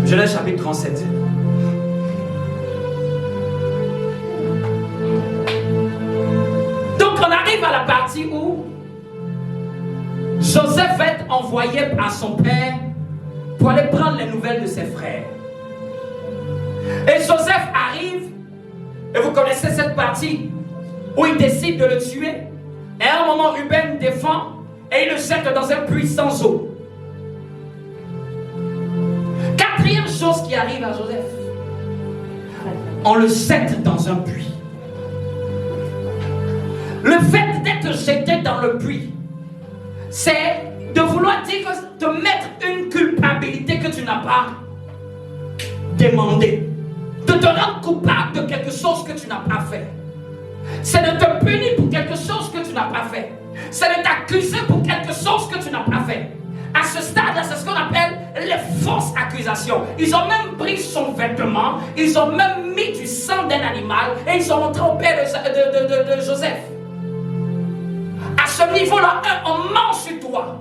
Genèse chapitre 37. Donc on arrive à la partie où Joseph va être envoyé par son père pour aller prendre les nouvelles de ses frères. Et Joseph arrive, et vous connaissez cette partie où il décide de le tuer. Et à un moment, Ruben défend et il le jette dans un puits sans eau. Quatrième chose qui arrive à Joseph, on le jette dans un puits. Le fait d'être jeté dans le puits, c'est de vouloir dire que, de mettre une culpabilité que tu n'as pas demandé, de te rendre coupable de quelque chose que tu n'as pas fait. C'est de te punir pour quelque chose que tu n'as pas fait. C'est de t'accuser pour quelque chose que tu n'as pas fait. À ce stade, c'est ce qu'on appelle les fausses accusations. Ils ont même pris son vêtement, ils ont même mis du sang d'un animal et ils ont montré au père de Joseph. À ce niveau-là, on ment sur toi.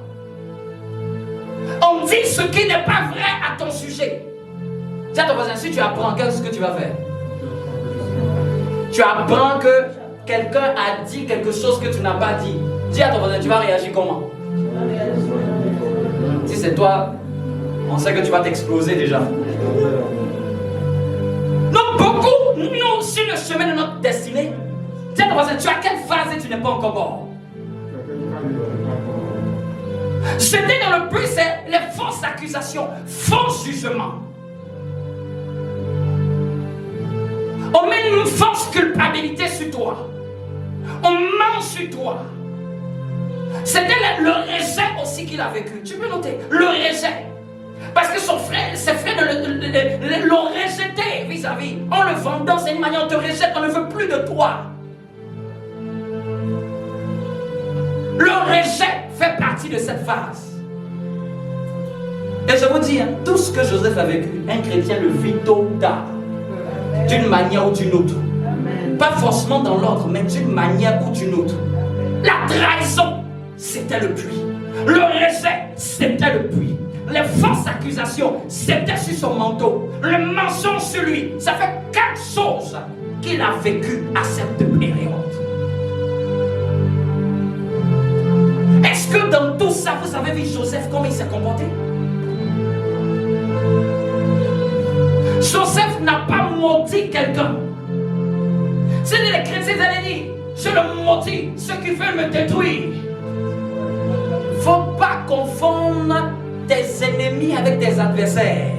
On dit ce qui n'est pas vrai à ton sujet. Dis à ton voisin, si tu apprends, qu'est-ce que tu vas faire? Tu apprends que quelqu'un a dit quelque chose que tu n'as pas dit. Dis à ton voisin, tu vas réagir comment? Si c'est toi, on sait que tu vas t'exploser déjà. Donc beaucoup, nous, sur le chemin de notre destinée, dis à ton voisin, tu as quelle phase et tu n'es pas encore mort? Jeter dans le puits, c'est les fausses accusations, faux jugements. On met une fausse culpabilité sur toi. On ment sur toi. C'était le rejet aussi qu'il a vécu. Tu peux noter, le rejet. Parce que son frère, ses frères l'ont rejeté vis-à-vis. En le vendant, c'est une manière, on te rejette, on ne veut plus de toi. Le rejet fait partie de cette phase. Et je vous dis, tout ce que Joseph a vécu, un chrétien le vit tôt ou tard, d'une manière ou d'une autre. Pas forcément dans l'ordre, mais d'une manière ou d'une autre. La trahison, c'était le puits. Le rejet, c'était le puits. Les fausses accusations, c'était sur son manteau. Le mensonge sur lui, ça fait 4 choses qu'il a vécues à cette période. Est-ce que dans tout ça, vous avez vu Joseph, comment il s'est comporté? Joseph n'a pas maudit quelqu'un. C'est les chrétiens qui allaient dire, je le maudis, ceux qui veulent me détruire. Il ne faut pas confondre tes ennemis avec tes adversaires.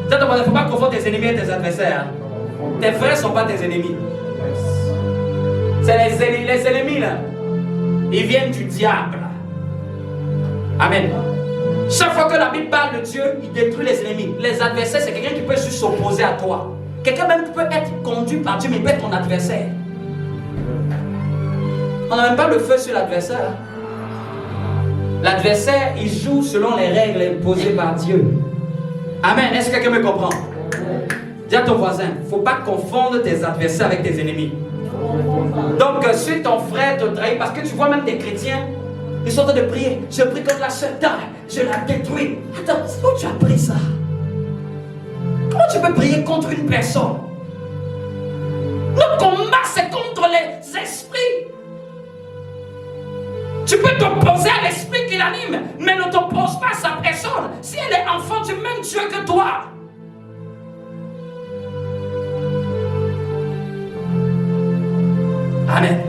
Il ne faut pas confondre tes ennemis avec tes adversaires. Tes frères ne sont pas tes ennemis. C'est les ennemis là. Ils viennent du diable. Amen. Chaque fois que la Bible parle de Dieu, il détruit les ennemis. Les adversaires, c'est quelqu'un qui peut juste s'opposer à toi. Quelqu'un même qui peut être conduit par Dieu, mais il peut être ton adversaire. On n'a même pas le feu sur l'adversaire. L'adversaire, il joue selon les règles imposées par Dieu. Amen. Est-ce que quelqu'un me comprend? Dis à ton voisin, il ne faut pas confondre tes adversaires avec tes ennemis. Donc, si ton frère te trahit, parce que tu vois même des chrétiens, ils sont en train de prier. Je prie contre la Satan, je la détruis. Attends, où tu as pris ça? Comment tu peux prier contre une personne? Notre combat, c'est contre les esprits. Tu peux t'opposer à l'esprit qui l'anime, mais ne t'oppose pas à sa personne. Si elle est enfant du même Dieu que toi. Amen.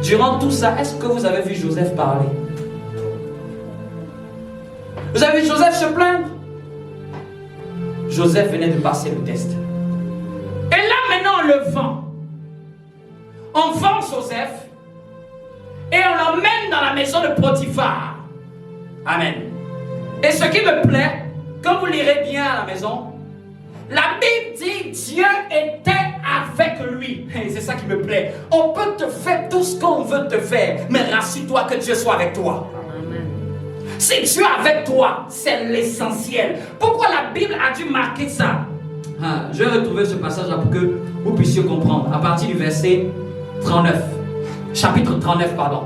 Durant tout ça, est-ce que vous avez vu Joseph parler? Vous avez vu Joseph se plaindre? Joseph venait de passer le test. Et là maintenant on le vend. On vend Joseph et on l'emmène dans la maison de Potiphar. Amen. Et ce qui me plaît, quand vous lirez bien à la maison, la Bible dit Dieu était avec lui. Et c'est ça qui me plaît. On peut te faire tout ce qu'on veut te faire, mais rassure-toi que Dieu soit avec toi. Amen. Si Dieu est avec toi, c'est l'essentiel. Pourquoi la Bible a dû marquer ça? Je vais retrouver ce passage-là pour que vous puissiez comprendre. À partir du verset 39. Chapitre 39, pardon.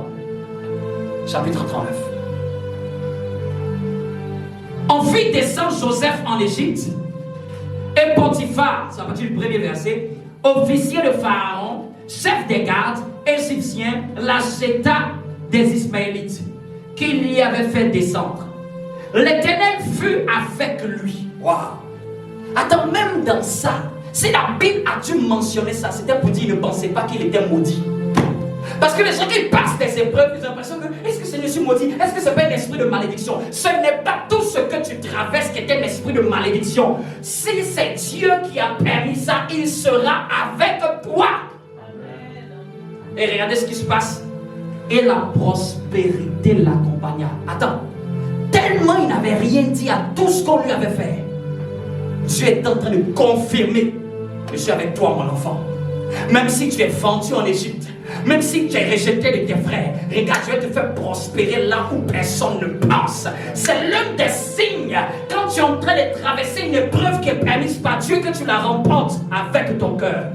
Chapitre 39. On fit descendre Joseph en Égypte. Et Potiphar, c'est à partir du premier verset, officier de Pharaon, chef des gardes, égyptien, l'acheta des Ismaélites, qu'il y avait fait descendre. L'Éternel fut avec lui. Waouh! Attends, même dans ça, si la Bible a dû mentionner ça, c'était pour dire qu'il ne pensait pas qu'il était maudit. Parce que les gens qui passent des épreuves, ils ont l'impression que est-ce que c'est je suis maudit? Est-ce que c'est pas un esprit de malédiction? Ce n'est pas tout ce que tu traverses qui est un esprit de malédiction. Si c'est Dieu qui a permis ça, il sera avec toi. Amen. Et regardez ce qui se passe. Et la prospérité l'accompagna. Attends, tellement il n'avait rien dit à tout ce qu'on lui avait fait, Dieu est en train de confirmer: je suis avec toi, mon enfant. Même si tu es vendu en Égypte, même si tu es rejeté de tes frères, regarde, je vais te faire prospérer là où personne ne pense. C'est l'un des signes, quand tu es en train de traverser une épreuve qui est permise par Dieu, que tu la remportes avec ton cœur.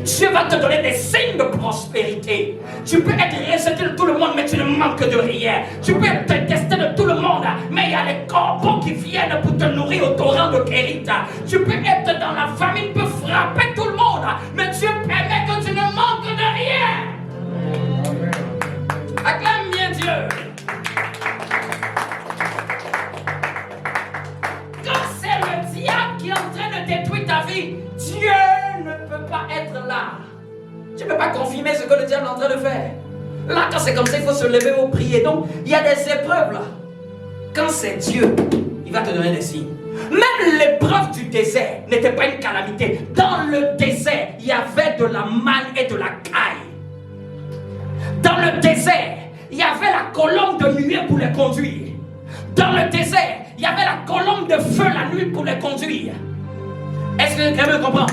Dieu va te donner des signes de prospérité. Tu peux être rejeté de tout le monde, mais tu ne manques de rien. Tu peux être détesté de tout le monde, mais il y a les corbeaux qui viennent pour te nourrir au torrent de Kérit. Tu peux être dans la famine, peut frapper tout le monde, mais Dieu permet que tu ne manques de rien. Acclame bien Dieu. Quand c'est le diable qui est en train de détruire ta vie, Dieu ne peut pas être là. Tu ne peux pas confirmer ce que le diable est en train de faire. Là, quand c'est comme ça, il faut se lever pour prier. Donc, il y a des épreuves là. Quand c'est Dieu, il va te donner des signes. Même l'épreuve du désert n'était pas une calamité. Dans le désert, il y avait de la manne et de la caille. Dans le désert, il y avait la colombe de nuée pour les conduire. Dans le désert, il y avait la colombe de feu la nuit pour les conduire. Est-ce que quelqu'un comprend?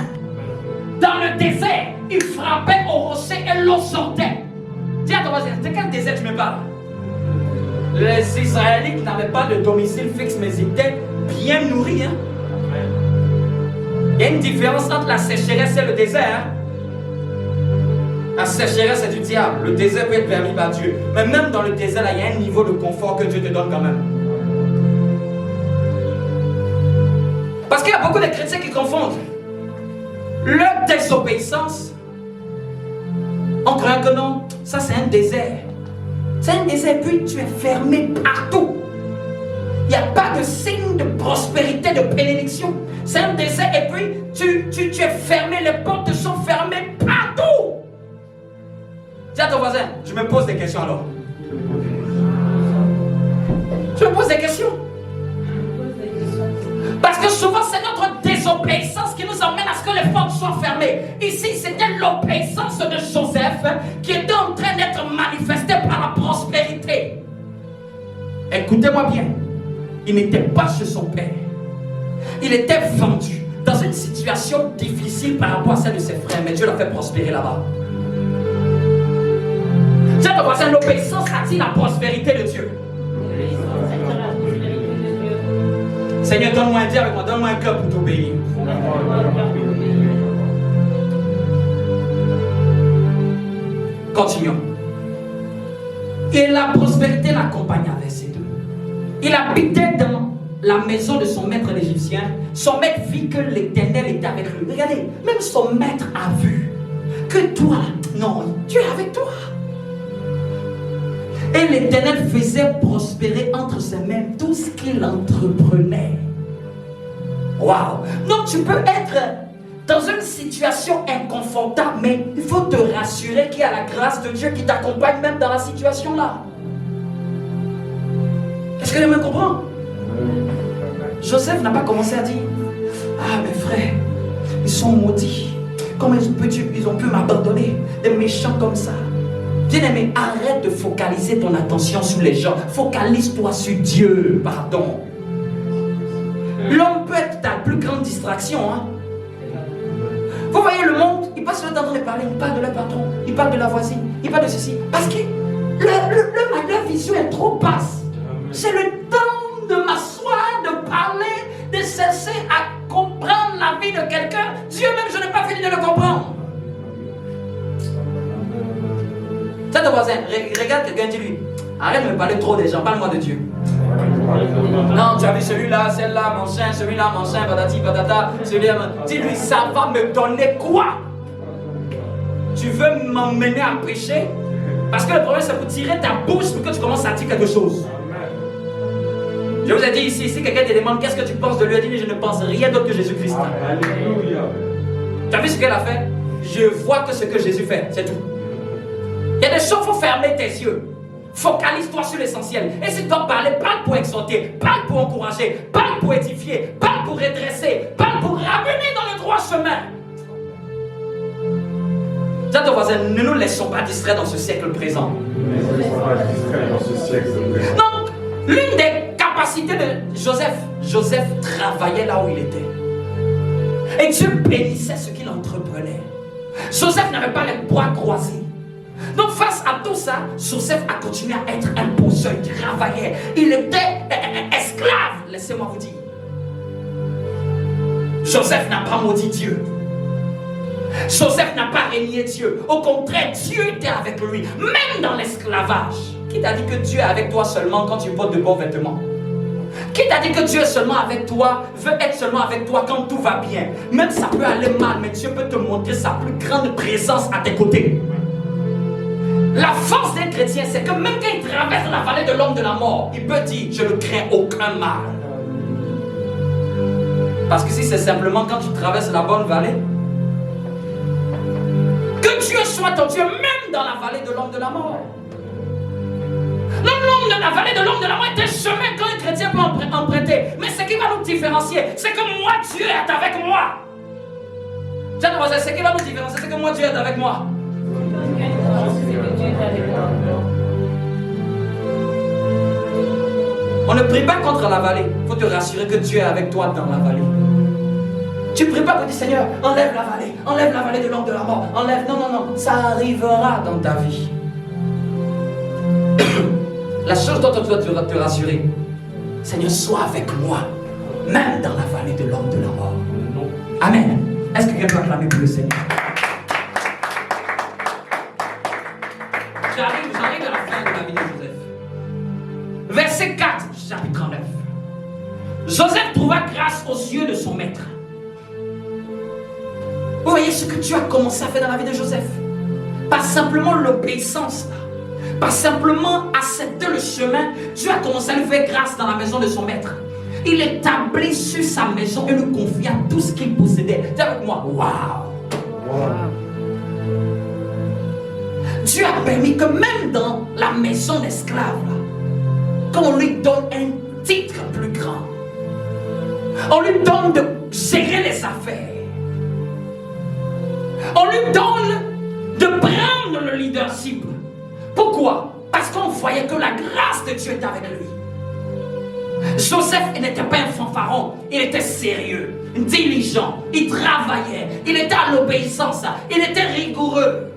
Dans le désert, il frappait au rocher et l'eau sortait. Dis à ton voisin, de quel désert tu me parles? Les Israélites n'avaient pas de domicile fixe, mais ils étaient bien nourris. Hein? Il y a une différence entre la sécheresse et le désert. Hein? La sécheresse, c'est du diable. Le désert peut être permis par Dieu. Mais même dans le désert, là, il y a un niveau de confort que Dieu te donne quand même. Parce qu'il y a beaucoup de chrétiens qui confondent leur désobéissance en croyant que non, ça c'est un désert. C'est un désert, puis tu es fermé partout. Il n'y a pas de signe de prospérité, de bénédiction. C'est un désert et puis tu es fermé, les portes sont fermées partout. Dis à ton voisin, je me pose des questions alors. Je me pose des questions. Parce que souvent c'est notre désobéissance qui nous emmène à ce que les portes soient fermées. Ici c'était l'obéissance de Joseph qui était en train d'être manifestée par la prospérité. Écoutez-moi bien, il n'était pas chez son père. Il était vendu dans une situation difficile par rapport à celle de ses frères, mais Dieu l'a fait prospérer là-bas. Dieu te voit, l'obéissance attire la prospérité de Dieu. Seigneur, donne-moi un Dieu avec moi, donne-moi un cœur pour t'obéir. Continuons. Et la prospérité l'accompagna, verset 2. Il habitait dans la maison de son maître l'Égyptien. Son maître vit que l'Éternel était avec lui. Regardez, même son maître a vu que toi, non, Dieu est avec toi. Et l'Éternel faisait prospérer entre ses mains tout ce qu'il entreprenait. Waouh! Donc tu peux être dans une situation inconfortable, mais il faut te rassurer qu'il y a la grâce de Dieu qui t'accompagne même dans la situation là. Est-ce que les mains comprennent? Joseph n'a pas commencé à dire: ah mes frères, ils sont maudits. Comment ils ont pu m'abandonner? Des méchants comme ça. Bien-aimé, arrête de focaliser ton attention sur les gens. Focalise-toi sur Dieu, pardon. L'homme peut être ta plus grande distraction. Hein? Vous voyez le monde, il passe le temps de parler, il parle de leur patron, il parle de la voisine, il parle de ceci. Parce que leur vision est trop basse. C'est le temps de m'asseoir, de parler, de cesser à comprendre la vie de quelqu'un. Dieu même, je n'ai pas fini de le comprendre. C'est ton voisin, regarde quelqu'un, dis-lui, arrête de me parler trop des gens, parle-moi de Dieu. Non, tu as vu celui-là, celle-là, mon chien, celui-là, mon chien, patati, patata, celui-là. Dis-lui, ça va me donner quoi? Tu veux m'emmener à pécher? Parce que le problème, c'est pour tirer ta bouche pour que tu commences à dire quelque chose. Je vous ai dit ici, si quelqu'un te demande qu'est-ce que tu penses de lui, dis-lui, je ne pense rien d'autre que Jésus-Christ. Tu as vu ce qu'elle a fait? Je vois que ce que Jésus fait, c'est tout. Il y a des choses, il faut fermer tes yeux. Focalise-toi sur l'essentiel. Et si tu dois parler, parle pour exhorter, parle pour encourager, parle pour édifier, parle pour redresser, parle pour ramener dans le droit chemin. Dis à ton voisin, ne nous laissons pas distraire dans ce siècle présent. Donc, l'une des capacités de Joseph travaillait là où il était. Et Dieu bénissait ce qu'il entreprenait. Joseph n'avait pas les bras croisés. Donc face à tout ça, Joseph a continué à être imposeur, il travaillait, il était esclave, laissez-moi vous dire. Joseph n'a pas maudit Dieu. Joseph n'a pas régné Dieu. Au contraire, Dieu était avec lui, même dans l'esclavage. Qui t'a dit que Dieu est avec toi seulement quand tu portes de beaux vêtements? Qui t'a dit que Dieu est seulement avec toi, veut être seulement avec toi quand tout va bien? Même ça peut aller mal, mais Dieu peut te montrer sa plus grande présence à tes côtés. La force d'un chrétien, c'est que même quand il traverse la vallée de l'homme de la mort, il peut dire, je ne crains aucun mal. Parce que si c'est simplement quand tu traverses la bonne vallée, que Dieu soit ton Dieu, même dans la vallée de l'homme de la mort. L'homme de la vallée de l'homme de la mort est un chemin qu'un chrétien peut emprunter. Mais ce qui va nous différencier, c'est que moi, Dieu est avec moi. Ce qui va nous différencier, c'est que moi, Dieu est avec moi. On ne prie pas contre la vallée. Il faut te rassurer que Dieu est avec toi dans la vallée. Tu ne pries pas pour dire Seigneur, enlève la vallée de l'homme de la mort. Enlève. Non, non, non. Ça arrivera dans ta vie. La chose dont tu dois te rassurer, Seigneur, sois avec moi, même dans la vallée de l'homme de la mort. Amen. Est-ce que quelqu'un peut acclamer pour le Seigneur? J'arrive à la fin de la vie de Joseph. Verset 4, chapitre 39. Joseph trouva grâce aux yeux de son maître. Vous voyez ce que Dieu a commencé à faire dans la vie de Joseph? Pas simplement l'obéissance, pas simplement accepter le chemin. Dieu a commencé à lui faire grâce dans la maison de son maître. Il établit sur sa maison et lui confia tout ce qu'il possédait. Dis avec moi, waouh! Dieu a permis que même dans la maison d'esclaves, qu'on lui donne un titre plus grand. On lui donne de gérer les affaires. On lui donne de prendre le leadership. Pourquoi? Parce qu'on voyait que la grâce de Dieu était avec lui. Joseph n'était pas un fanfaron, il était sérieux, diligent, il travaillait, il était à l'obéissance, il était rigoureux.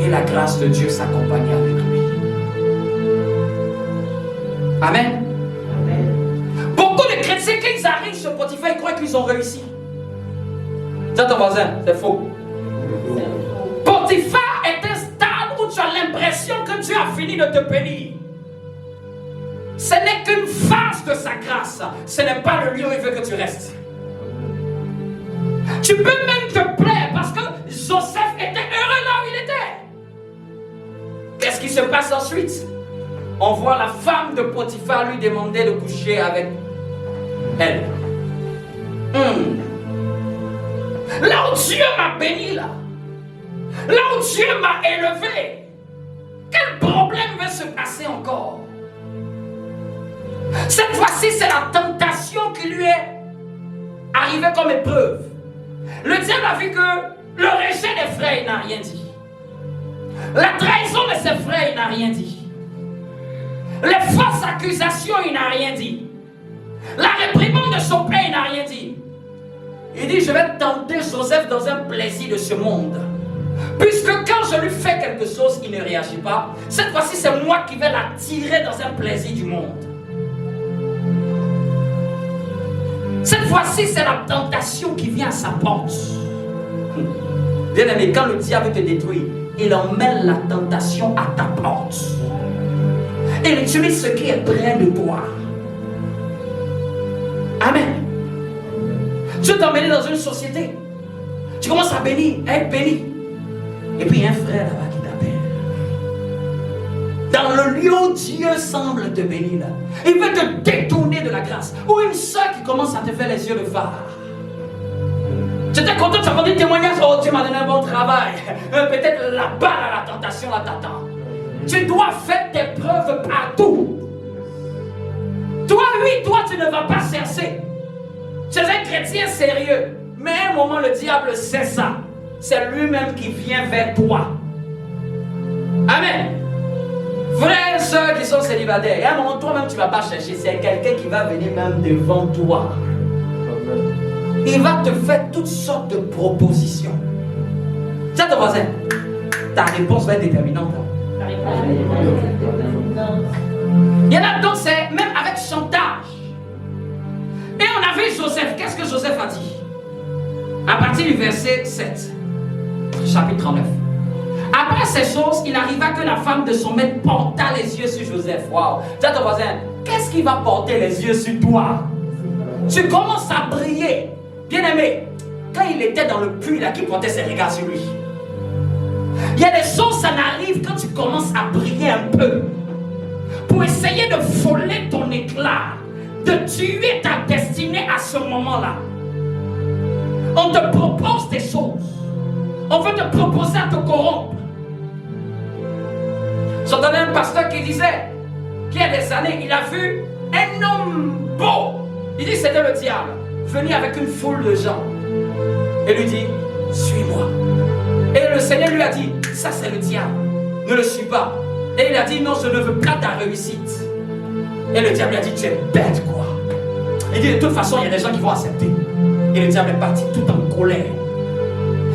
Et la grâce de Dieu s'accompagnait avec lui. Amen. Amen. Beaucoup de chrétiens, quand ils arrivent sur Potiphar, ils croient qu'ils ont réussi. Dis à ton voisin, c'est faux. Potiphar est un stade où tu as l'impression que Dieu a fini de te bénir. Ce n'est qu'une phase de sa grâce. Ce n'est pas le lieu où il veut que tu restes. Tu peux même te plaire parce que Joseph était heureux là où il était. Qu'est-ce qui se passe ensuite? On voit la femme de Potiphar lui demander de coucher avec elle. Là où Dieu m'a béni, là où Dieu m'a élevé, quel problème va se passer encore? Cette fois-ci, c'est la tentation qui lui est arrivée comme épreuve. Le diable a vu que le rejet des frères, il n'a rien dit. La trahison de ses frères, il n'a rien dit. Les fausses accusations, il n'a rien dit. La réprimande de son père, il n'a rien dit. Il dit, je vais tenter Joseph dans un plaisir de ce monde Puisque quand je lui fais quelque chose, il ne réagit pas. Cette fois-ci, c'est moi qui vais la tirer dans un plaisir du monde. Cette fois-ci, c'est la tentation qui vient à sa porte. Bien aimé, quand le diable te détruit, il emmène la tentation à ta porte. Il utilise ce qui est près de toi. Amen. Tu veux t'emmener dans une société. Tu commences à bénir, à être béni. Et puis il y a un frère là-bas qui t'appelle. Dans le lieu où Dieu semble te bénir là. Il veut te détourner de la grâce. Ou une soeur qui commence à te faire les yeux de phare. Tu étais content, tu as entendu le témoignage. Oh, Dieu m'a donné un bon travail. Peut-être la balle à la tentation là t'attend. Tu dois faire tes preuves partout. Toi, oui, toi, tu ne vas pas chercher. Tu es un chrétien sérieux. Mais à un moment, le diable sait ça. C'est lui-même qui vient vers toi. Amen. Frères et sœurs qui sont célibataires, et à un moment, toi-même, tu ne vas pas chercher. C'est quelqu'un qui va venir même devant toi. Il va te faire toutes sortes de propositions. Tiens ton voisin, ta réponse va être déterminante. Il y en a d'autres, c'est même avec chantage. Et on a vu Joseph. Qu'est-ce que Joseph a dit? À partir du verset 7, chapitre 39. Après ces choses, il arriva que la femme de son maître porta les yeux sur Joseph. Waouh! Dis à ton voisin, qu'est-ce qui va porter les yeux sur toi? Tu commences à briller. Bien aimé, quand il était dans le puits là, qui portait ses regards sur lui. Il y a des choses, ça n'arrive quand tu commences à briller un peu. Pour essayer de voler ton éclat, de tuer ta destinée à ce moment-là. On te propose des choses. On veut te proposer à te corrompre. J'entendais un pasteur qui disait qu'il y a des années, il a vu un homme beau. Il dit que c'était le diable. Venir avec une foule de gens. Et lui dit, suis-moi. Et le Seigneur lui a dit, ça c'est le diable. Ne le suis pas. Et il a dit, non, je ne veux pas ta réussite. Et le diable lui a dit, tu es bête quoi. Il dit, de toute façon, il y a des gens qui vont accepter. Et le diable est parti tout en colère.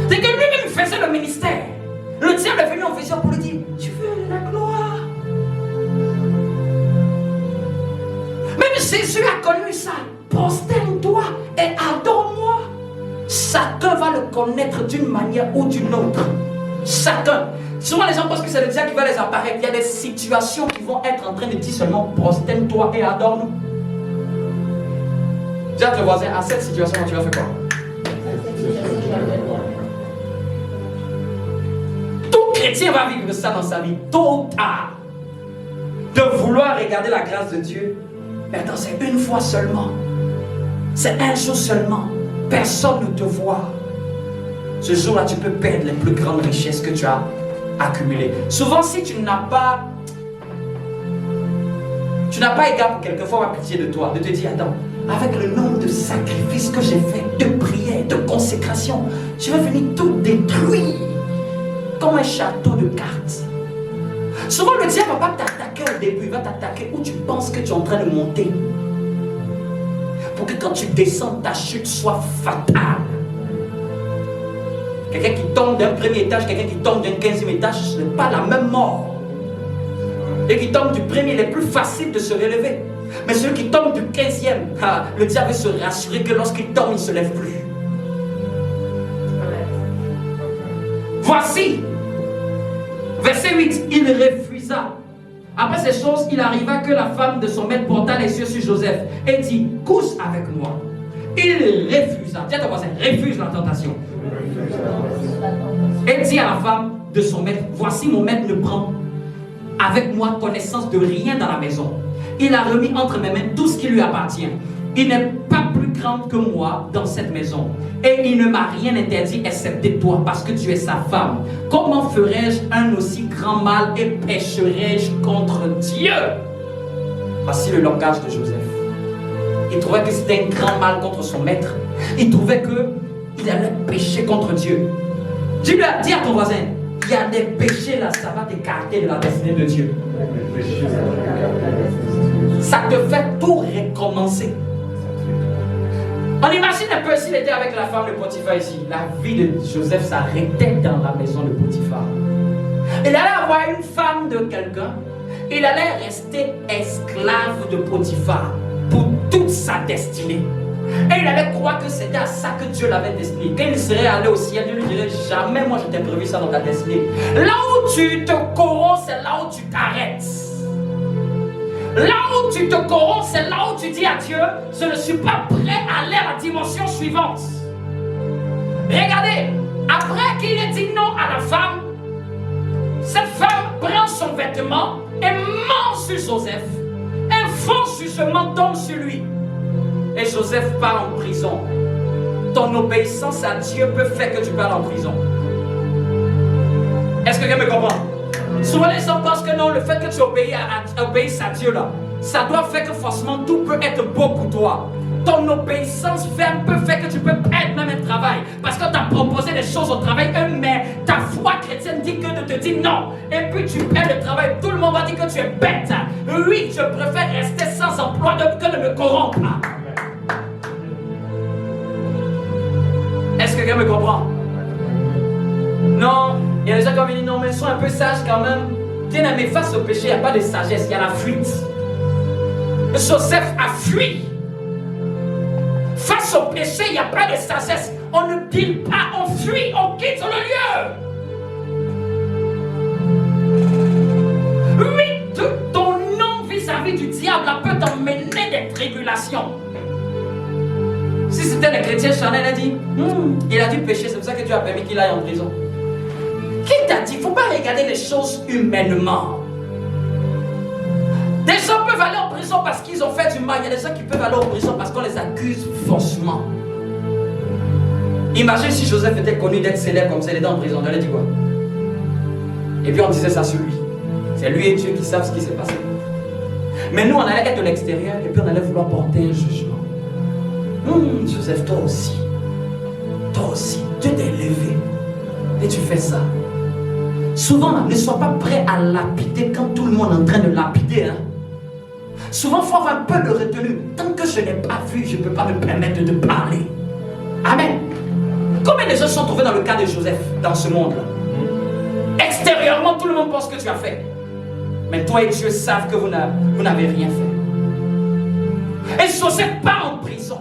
C'est que lui-même faisait le ministère. Le diable est venu en vision pour lui dire, tu veux la gloire. Même Jésus a connu ça. Prosterne-toi et adore-moi. Chacun va le connaître d'une manière ou d'une autre. Chacun. Souvent les gens pensent que c'est le diable qui va les apparaître. Il y a des situations qui vont être en train de dire seulement prosterne-toi et adore-nous. Dis à ton voisin, à cette situation, tu vas faire quoi? Tout chrétien va vivre ça dans sa vie, tôt ou tard. De vouloir regarder la grâce de Dieu. Mais attends, c'est une fois seulement. C'est un jour seulement. Personne ne te voit. Ce jour-là, tu peux perdre les plus grandes richesses que tu as accumulées. Souvent, si tu n'as pas égard pour quelquefois ma pitié de toi, de te dire, attends, avec le nombre de sacrifices que j'ai fait, de prières, de consécration, je vais venir tout détruire comme un château de cartes. Souvent, le diable ne va pas t'attaquer au début, il va t'attaquer où tu penses que tu es en train de monter. Pour que quand tu descends, ta chute soit fatale. Quelqu'un qui tombe d'un premier étage, quelqu'un qui tombe d'un 15e étage, ce n'est pas la même mort. Et qui tombe du premier, il est plus facile de se relever. Mais celui qui tombe du 15e, le diable veut se rassurer que lorsqu'il tombe, il ne se lève plus. Voici, verset 8, il refusa. Après ces choses, il arriva que la femme de son maître porta les yeux sur Joseph et dit, couche avec moi. Il refusa. Tiens ton voisin, refuse la tentation. Et dit à la femme de son maître, voici mon maître ne prend avec moi connaissance de rien dans la maison. Il a remis entre mes mains tout ce qui lui appartient. Il n'est pas plus grand que moi dans cette maison. Et il ne m'a rien interdit excepté toi, parce que tu es sa femme. Comment ferais-je un aussi grand mal et pécherais-je contre Dieu? Voici le langage de Joseph. Il trouvait que c'était un grand mal contre son maître. Il trouvait qu'il allait pécher contre Dieu. Dis à ton voisin, il y a des péchés là, ça va t'écarter de la destinée de Dieu. Ça te fait tout recommencer. On imagine un peu s'il était avec la femme de Potiphar ici. La vie de Joseph s'arrêtait dans la maison de Potiphar. Il allait avoir une femme de quelqu'un. Il allait rester esclave de Potiphar pour toute sa destinée. Et il allait croire que c'était à ça que Dieu l'avait destiné. Quand il serait allé au ciel, Dieu lui dirait jamais moi je t'ai prévu ça dans ta destinée. Là où tu te corromps, c'est là où tu t'arrêtes. Là où tu te corromps, c'est là où tu dis à Dieu, je ne suis pas prêt à aller à la dimension suivante. Regardez, après qu'il ait dit non à la femme, cette femme prend son vêtement et ment sur Joseph. Elle fonce sur ce menton sur lui. Et Joseph part en prison. Ton obéissance à Dieu peut faire que tu pars en prison. Est-ce que quelqu'un me comprend? Souvent les gens pensent que non, le fait que tu obéisses à Dieu là, ça doit faire que forcément tout peut être beau pour toi. Ton obéissance ferme peut faire que tu peux perdre même un travail. Parce que tu as proposé des choses au travail, mais ta foi chrétienne dit que de te dire non. Et puis tu perds le travail. Tout le monde va dire que tu es bête. Oui, je préfère rester sans emploi que de me corrompre. Est-ce que quelqu'un me comprend? Non, il y a des gens qui vont dire non, mais sois un peu sage quand même. Bien aimé, face au péché, il n'y a pas de sagesse, il y a la fuite. Joseph a fui. Face au péché, il n'y a pas de sagesse. On ne deal pas, on fuit, on quitte le lieu. Oui, ton nom vis-à-vis du diable peut t'emmener des tribulations. Si c'était le chrétien charnel, il a dû pécher, c'est pour ça que Dieu a permis qu'il aille en prison. Qui t'a dit? Il ne faut pas regarder les choses humainement. Des gens peuvent aller en prison parce qu'ils ont fait du mal. Il y a des gens qui peuvent aller en prison parce qu'on les accuse faussement. Imagine si Joseph était connu d'être célèbre comme ça, il était en prison. On allait dire quoi? Et puis on disait ça sur lui. C'est lui et Dieu qui savent ce qui s'est passé. Mais nous, on allait être de l'extérieur et puis on allait vouloir porter un jugement. Joseph, toi aussi, Dieu t'a élevé et tu fais ça. Souvent, ne sois pas prêt à lapider quand tout le monde est en train de lapider. Souvent, il faut avoir un peu de retenue. Tant que je n'ai pas vu, je ne peux pas me permettre de parler. Amen. Combien de gens sont trouvés dans le cas de Joseph, dans ce monde-là? Extérieurement, tout le monde pense que tu as fait. Mais toi et Dieu savent que vous n'avez rien fait. Et Joseph part en prison.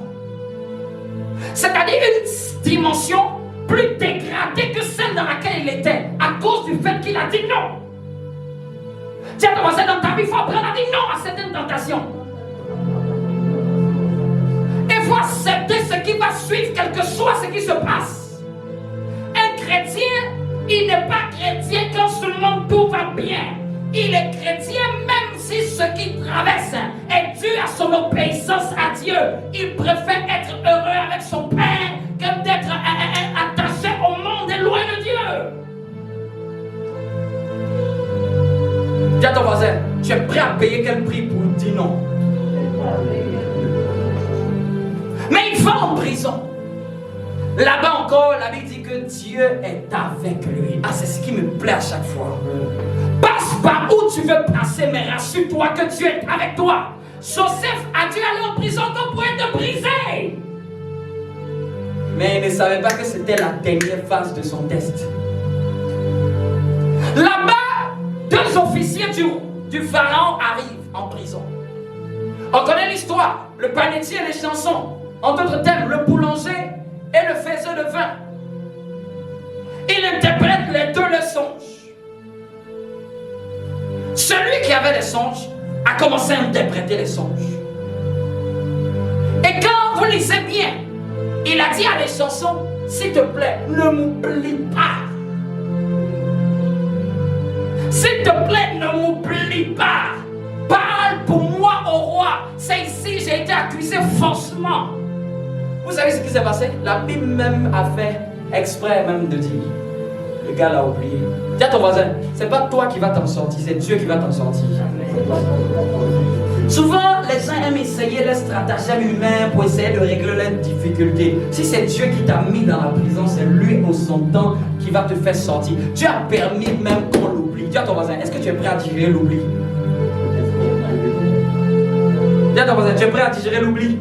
C'est-à-dire une dimension plus dégradée que celle dans laquelle il était, à cause du fait qu'il a dit non. Tiens, dans ta vie, il faut apprendre à dire non à certaines tentations. Et il faut accepter ce qui va suivre, quel que soit ce qui se passe. Un chrétien, il n'est pas chrétien quand seulement tout va bien. Il est chrétien même si ce qu'il traverse est dû à son obéissance à Dieu. Il préfère être heureux avec son Père que d'être attaché au monde et loin de Dieu. Dis à ton voisin, tu es prêt à payer quel prix pour dire non? Mais il va en prison. Là-bas encore, la Bible dit que Dieu est avec lui. Ah, c'est ce qui me plaît à chaque fois. Passe par où tu veux passer, mais rassure-toi que Dieu est avec toi. Joseph a dû aller en prison pour être brisé. Mais il ne savait pas que c'était la dernière phase de son test. Là-bas, deux officiers du pharaon arrivent en prison. On connaît l'histoire, le panetier et les chansons. En d'autres termes, le boulanger et le faiseur de vin. Il interprète les deux le songe. Celui qui avait les songes a commencé à interpréter les songes. Et quand vous lisez bien, il a dit à les chansons, s'il te plaît, ne m'oublie pas. S'il te plaît, ne m'oublie pas. Parle pour moi au roi. C'est ici, j'ai été accusé faussement. Vous savez ce qui s'est passé? La Bible même a fait exprès même de dire. Le gars l'a oublié. Dis à ton voisin, c'est pas toi qui vas t'en sortir, c'est Dieu qui va t'en sortir. Souvent, les gens aiment essayer les stratagèmes humains pour essayer de régler leurs difficultés. Si c'est Dieu qui t'a mis dans la prison, c'est lui au son temps qui va te faire sortir. Dieu a permis même qu'on l'oublie. Dis à ton voisin, est-ce que tu es prêt à digérer l'oubli? Dis à ton voisin, tu es prêt à digérer l'oubli?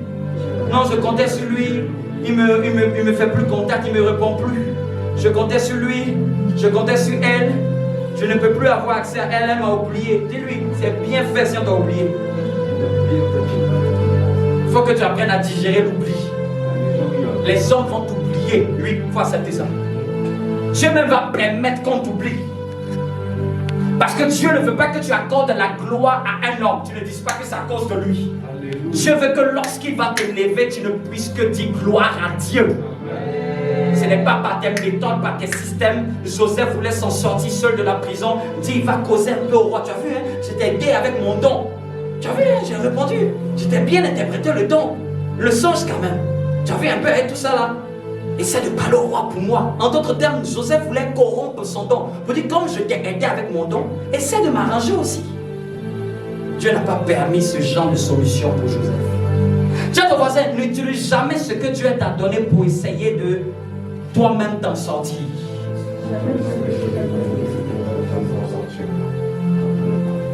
Non, je comptais sur lui. Il me fait plus contact, il me répond plus. Je comptais sur lui, je comptais sur elle. Je ne peux plus avoir accès à elle, elle m'a oublié. Dis-lui, c'est bien fait si on t'a oublié. Il faut que tu apprennes à digérer l'oubli. Les hommes vont t'oublier. Lui, il faut accepter ça. Dieu même va permettre qu'on t'oublie. Parce que Dieu ne veut pas que tu accordes la gloire à un homme. Tu ne dises pas que c'est à cause de lui. Dieu veut que lorsqu'il va te lever, tu ne puisses que dire gloire à Dieu. Ce n'est pas par tes méthodes, par tes systèmes. Joseph voulait s'en sortir seul de la prison. Dit, il va causer un peu au roi. Tu as vu, hein? J'étais aidé avec mon don. Tu as vu, hein? J'ai répondu. J'étais bien interprété le don. Le songe quand même. Tu as vu un peu avec tout ça là? Essaie de parler au roi pour moi. En d'autres termes, Joseph voulait corrompre son don. Pour dire, comme je t'ai aidé avec mon don, essaie de m'arranger aussi. Dieu n'a pas permis ce genre de solution pour Joseph. Dis à ton voisin, n'utilise jamais ce que Dieu t'a donné pour essayer de toi-même t'en sortir.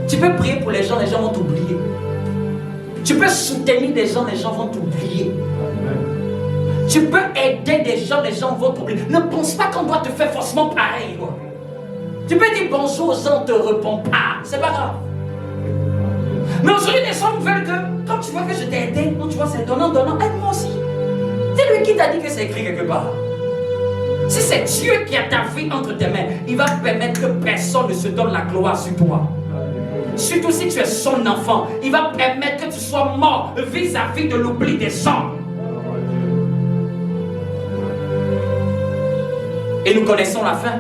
Tu peux prier pour les gens vont t'oublier. Tu peux soutenir les gens vont t'oublier. Tu peux aider des gens vont t'oublier. Ne pense pas qu'on doit te faire forcément pareil. Quoi. Tu peux dire bonjour aux gens, ne te répondent pas. C'est pas grave. Mais aujourd'hui, les gens veulent que, quand tu vois que je t'ai aidé, quand tu vois c'est donnant, aide-moi aussi. C'est lui qui t'a dit que c'est écrit quelque part. Si c'est Dieu qui a ta vie entre tes mains, il va permettre que personne ne se donne la gloire sur toi. Surtout si tu es son enfant, il va permettre que tu sois mort vis-à-vis de l'oubli des gens. Et nous connaissons la fin.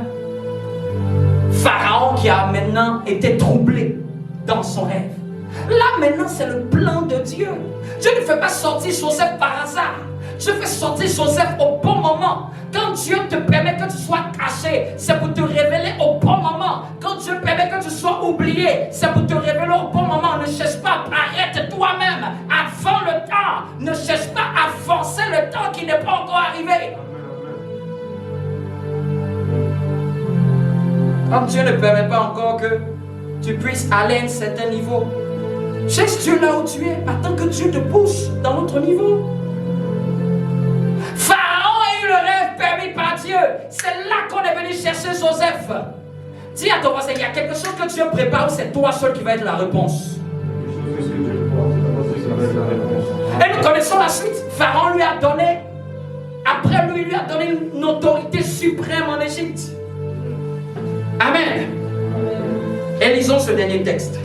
Pharaon qui a maintenant été troublé dans son rêve. Là maintenant c'est le plan de Dieu. Dieu ne fait pas sortir Joseph par hasard. Dieu fait sortir Joseph au bon moment. Quand Dieu te permet que tu sois caché, c'est pour te révéler au bon moment. Quand Dieu permet que tu sois oublié, c'est pour te révéler au bon moment. Ne cherche pas à paraître toi-même avant le temps. Ne cherche pas à forcer le temps qui n'est pas encore arrivé. Quand Dieu ne permet pas encore que tu puisses aller à un certain niveau, cherche Dieu là où tu es. Attends que Dieu te pousse dans l'autre niveau. Pharaon a eu le rêve permis par Dieu. C'est là qu'on est venu chercher Joseph. Dis à ton voisin, il y a quelque chose que Dieu prépare ou c'est toi seul qui va être la réponse. Et nous connaissons la suite. Pharaon lui a donné, après lui, il lui a donné une autorité suprême en Égypte. Amen. Et lisons ce dernier texte.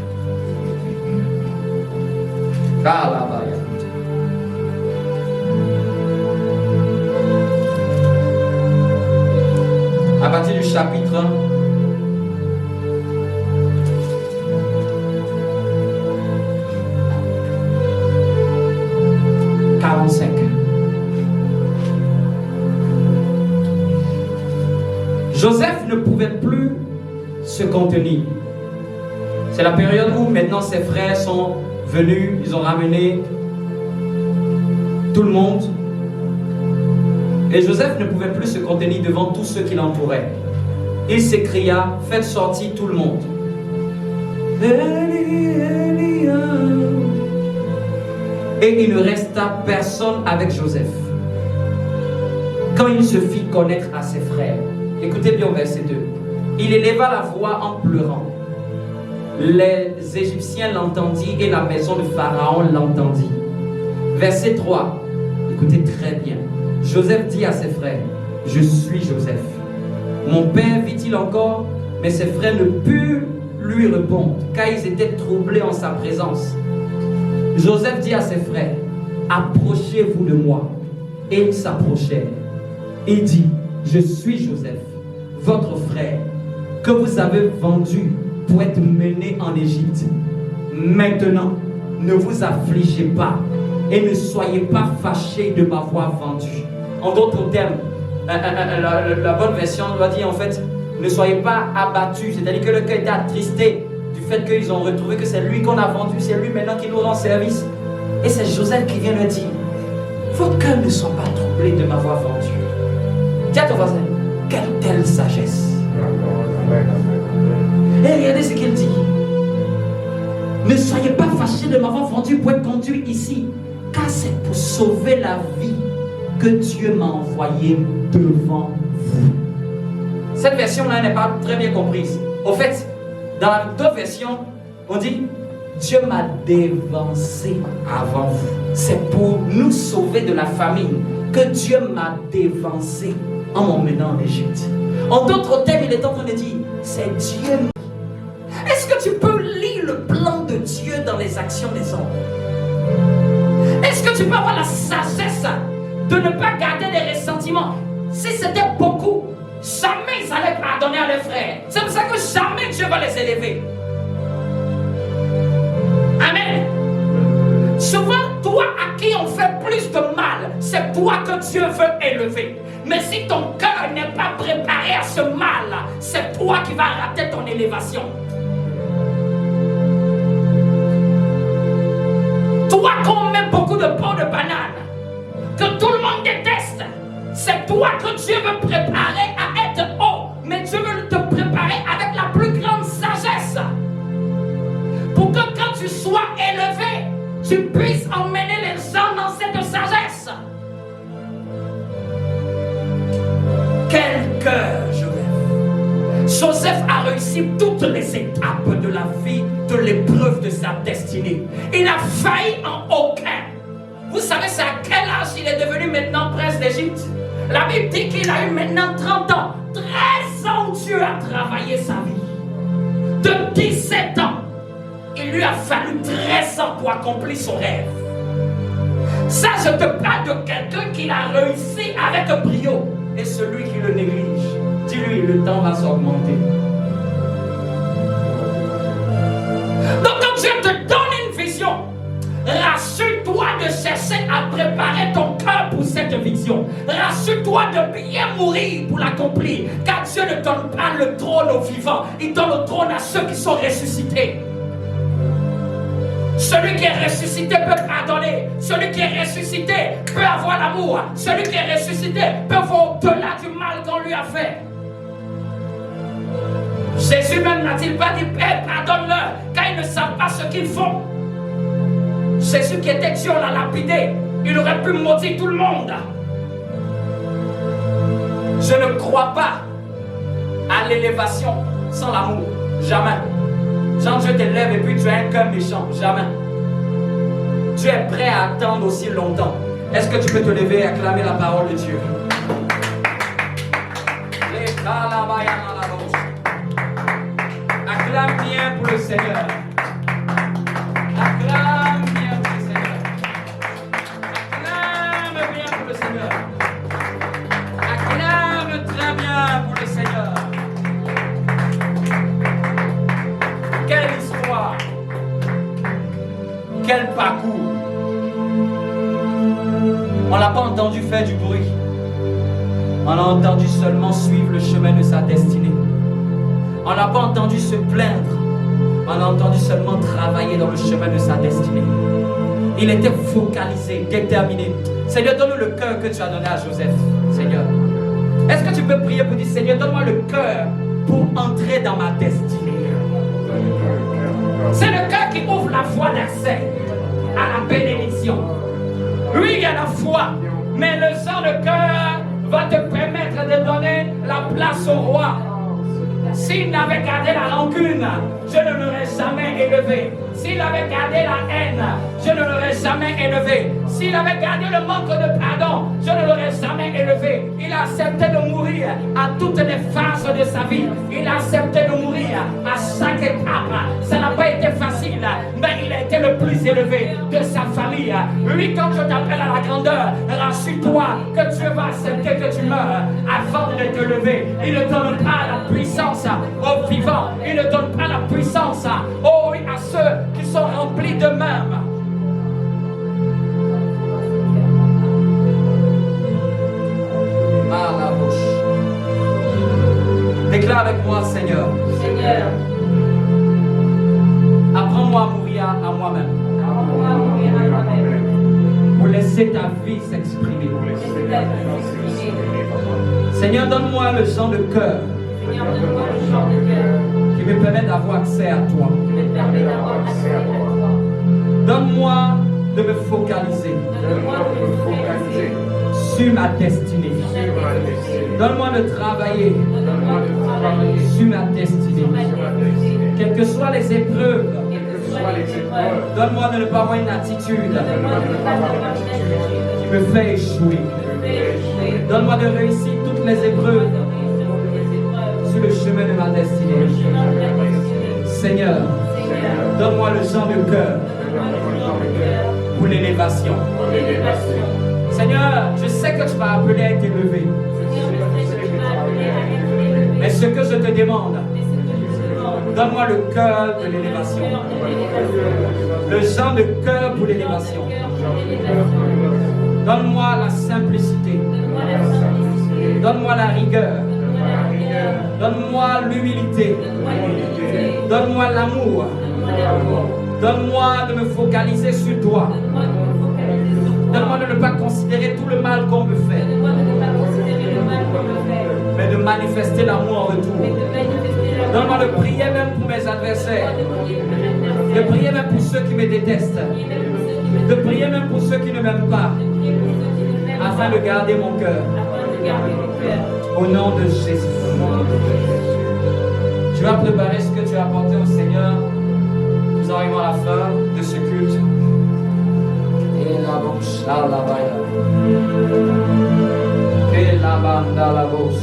À partir du chapitre 45. Joseph ne pouvait plus se contenir. C'est la période où maintenant ses frères sont venus, ils ont ramené tout le monde. Et Joseph ne pouvait plus se contenir devant tous ceux qui l'entouraient. Il s'écria, faites sortir tout le monde. Et il ne resta personne avec Joseph. Quand il se fit connaître à ses frères, écoutez bien au verset 2, il éleva la voix en pleurant. Les Égyptiens l'entendirent et la maison de Pharaon l'entendit. Verset 3, écoutez très bien. Joseph dit à ses frères, je suis Joseph. Mon père vit-il encore? Mais ses frères ne purent lui répondre, car ils étaient troublés en sa présence. Joseph dit à ses frères, approchez-vous de moi. Et ils s'approchèrent. Il dit, je suis Joseph, votre frère, que vous avez vendu pour être mené en Égypte. Maintenant, ne vous affligez pas et ne soyez pas fâchés de m'avoir vendu. En d'autres termes, la bonne version doit dire en fait, ne soyez pas abattus, c'est-à-dire que le cœur était attristé du fait qu'ils ont retrouvé que c'est lui qu'on a vendu, c'est lui maintenant qui nous rend service. Et c'est Joseph qui vient leur dire, votre cœur ne soit pas troublé de m'avoir vendu. Dis à ton voisin, quelle telle sagesse. Et regardez ce qu'il dit. Ne soyez pas fâchés de m'avoir vendu pour être conduit ici. car c'est pour sauver la vie que Dieu m'a envoyé devant vous. Cette version-là n'est pas très bien comprise. Au fait, dans d'autres versions, on dit Dieu m'a dévancé avant vous. C'est pour nous sauver de la famine que Dieu m'a dévancé en m'emmenant en Égypte. En d'autres termes, il est en train de dire c'est Dieu. Est-ce que tu peux lire le plan de Dieu dans les actions des hommes? Est-ce que tu peux avoir la sagesse de ne pas garder des ressentiments? Si c'était beaucoup, jamais ils allaient pardonner à leurs frères. C'est pour ça que jamais Dieu va les élever. Amen. Souvent, toi à qui on fait plus de mal, c'est toi que Dieu veut élever. Mais si ton cœur n'est pas préparé à ce mal, c'est toi qui vas rater ton élévation. Toi qu'on met beaucoup de peau de banane, que tout le monde déteste, c'est toi que Dieu veut préparer à être haut. Mais Dieu veut te préparer avec la plus grande sagesse. Pour que quand tu sois élevé, tu puisses emmener les gens dans cette sagesse. Quel cœur je rêve. Joseph a réussi toutes les étapes de la vie, de l'épreuve de sa destinée. Il a failli en aucun. Vous savez c'est à quel âge il est devenu maintenant prince d'Égypte? La Bible dit qu'il a eu maintenant 30 ans. 13 ans où Dieu a travaillé sa vie. De 17 ans, il lui a fallu 13 ans pour accomplir son rêve. Ça, je te parle de quelqu'un qui l'a réussi avec brio. Et celui qui le néglige, dis-lui, le temps va s'augmenter. Donc quand Dieu te donne une vision, rassure-toi de chercher à préparer ton cœur pour cette vision. Rassure-toi de bien mourir pour l'accomplir. Car Dieu ne donne pas le trône aux vivants. Il donne le trône à ceux qui sont ressuscités. Celui qui est ressuscité peut pardonner. Celui qui est ressuscité peut avoir l'amour. Celui qui est ressuscité peut voir au-delà du mal qu'on lui a fait. Jésus même n'a-t-il pas dit Père, pardonne-leur, car ils ne savent pas ce qu'ils font. Jésus qui était Dieu l'a lapidé. Il aurait pu maudire tout le monde. Je ne crois pas à l'élévation sans l'amour. Jamais. Jean, Dieu t'élève et puis tu as un cœur méchant. Jamais. Tu es prêt à attendre aussi longtemps. Est-ce que tu peux te lever et acclamer la parole de Dieu? Acclame bien pour le Seigneur. Acclame bien pour le Seigneur. Acclame bien pour le Seigneur. Acclame très bien pour le Seigneur. Quelle histoire! Quel parcours! On l'a pas entendu faire du bruit. On l'a entendu seulement suivre le chemin de sa destinée. On l'a pas entendu se plaindre. On l'a entendu seulement travailler dans le chemin de sa destinée. Il était focalisé, déterminé. Seigneur, donne-nous le cœur que tu as donné à Joseph. Seigneur, est-ce que tu peux prier pour dire Seigneur, donne-moi le cœur pour entrer dans ma destinée. C'est le cœur qui ouvre la voie d'accès à la bénédiction. Oui, il y a la foi, mais le sang de cœur va te permettre de donner la place au roi. S'il n'avait gardé la rancune, je ne l'aurais jamais élevé. S'il avait gardé la haine, je ne l'aurais jamais élevé. S'il avait gardé le manque de pardon, je ne l'aurais jamais élevé. Il a accepté de mourir à toutes les phases de sa vie. Il a accepté de mourir à chaque étape. Ça n'a pas été facile, mais il a été le plus élevé de sa famille. Oui, quand je t'appelle à la grandeur, rassure-toi que Dieu va accepter que tu meurs avant de te lever. Il ne donne pas la puissance aux vivants. Il ne donne pas la puissance à ceux qui sont remplis d'eux-mêmes. Par la bouche. Déclare avec moi, Seigneur. Seigneur, apprends-moi à mourir à moi-même. apprends-moi à mourir à moi-même. Pour laisser ta vie s'exprimer. Laissez ta vie s'exprimer. Seigneur, donne-moi le sang de cœur Seigneur, donne-moi le chant de cœur qui me permet d'avoir accès à toi. qui me permet d'avoir accès à toi. Donne-moi de me focaliser Donne-moi de me focaliser sur ma destinée. sur ma destinée. Donne-moi de travailler Donne-moi de travailler sur ma destinée. sur ma destinée. Quelles que soient les épreuves, Quelles que soient les épreuves, donne-moi de ne pas avoir une attitude donne-moi de ne pas avoir une attitude qui me fait échouer. qui me fait échouer. Donne-moi de réussir toutes les Donne-moi épreuves de réussir toutes les épreuves sur le chemin de ma sur destinée. le chemin de ma destinée. Seigneur, Seigneur, donne-moi le genre de cœur donne-moi le genre de cœur pour l'élévation. pour l'élévation. Seigneur, je sais que tu m'as appelé à être élevé, Seigneur, je sais que tu m'as appelé à être élevé. mais ce que je te demande, Mais ce que je te demande, donne-moi le cœur de l'élévation. Le genre de cœur pour l'élévation. Donne-moi la simplicité. Donne-moi la rigueur. Donne-moi l'humilité. Donne-moi l'amour. Donne-moi de me focaliser sur toi. Donne-moi de ne pas considérer tout le mal qu'on me fait, mais de manifester l'amour en retour. Donne-moi de prier même pour mes adversaires, de prier même pour ceux qui me détestent, de prier même pour ceux qui ne m'aiment pas, afin de garder mon cœur. Au nom de Jésus. Tu vas préparer ce que tu as apporté au Seigneur. Nous arrivons à la fin de ce culte. Et la bouche, la baille. Et la bande à la bouche.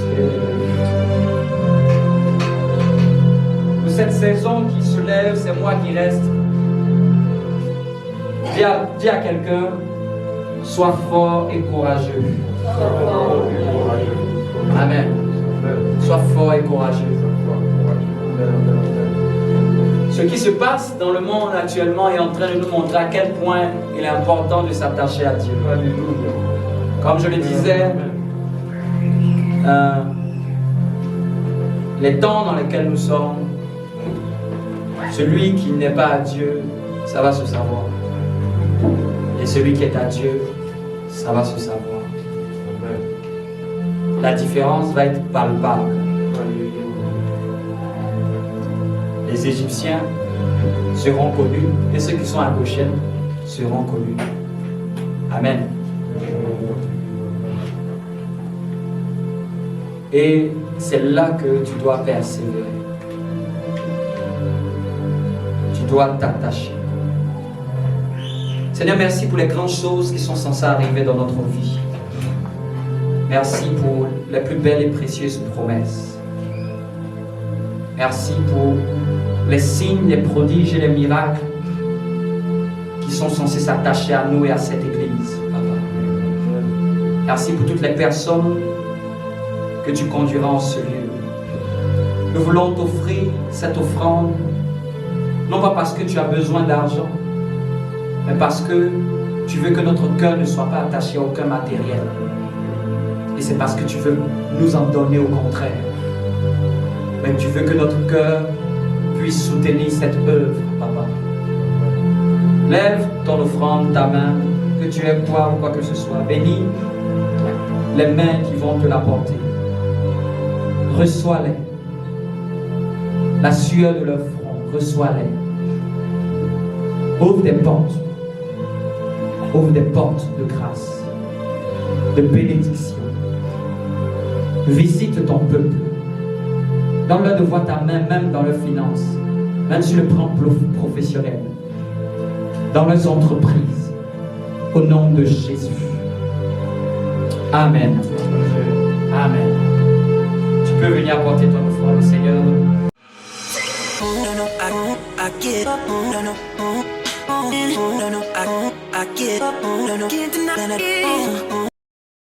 Pour cette saison qui se lève, c'est moi qui reste. Dis à quelqu'un, sois fort et courageux. Amen. Sois fort et courageux. Ce qui se passe dans le monde actuellement est en train de nous montrer à quel point il est important de s'attacher à Dieu. Comme je le disais, les temps dans lesquels nous sommes, celui qui n'est pas à Dieu, ça va se savoir. Et celui qui est à Dieu, ça va se savoir. La différence va être palpable. Les Égyptiens seront connus et ceux qui sont à Goshen seront connus. Amen. Et c'est là que tu dois persévérer. Tu dois t'attacher. Seigneur, merci pour les grandes choses qui sont censées arriver dans notre vie. Merci pour les plus belles et précieuses promesses. Merci pour les signes, les prodiges et les miracles qui sont censés s'attacher à nous et à cette Église, Papa. Merci pour toutes les personnes que tu conduiras en ce lieu. Nous voulons t'offrir cette offrande, non pas parce que tu as besoin d'argent, mais parce que tu veux que notre cœur ne soit pas attaché à aucun matériel. Et c'est parce que tu veux nous en donner au contraire. Mais tu veux que notre cœur puisse soutenir cette œuvre, Papa. Lève ton offrande, ta main, que tu aies boire ou quoi que ce soit. Bénis les mains qui vont te l'apporter. Reçois-les. La sueur de leur front, reçois-les. Ouvre des portes. Ouvre des portes de grâce, de bénédiction. Visite ton peuple. Donne-leur de voir ta main, même dans leurs finances, même sur le plan professionnel, dans leurs entreprises, au nom de Jésus. Amen. Amen. Tu peux venir apporter ton offrande au Seigneur. I give up, can't deny it.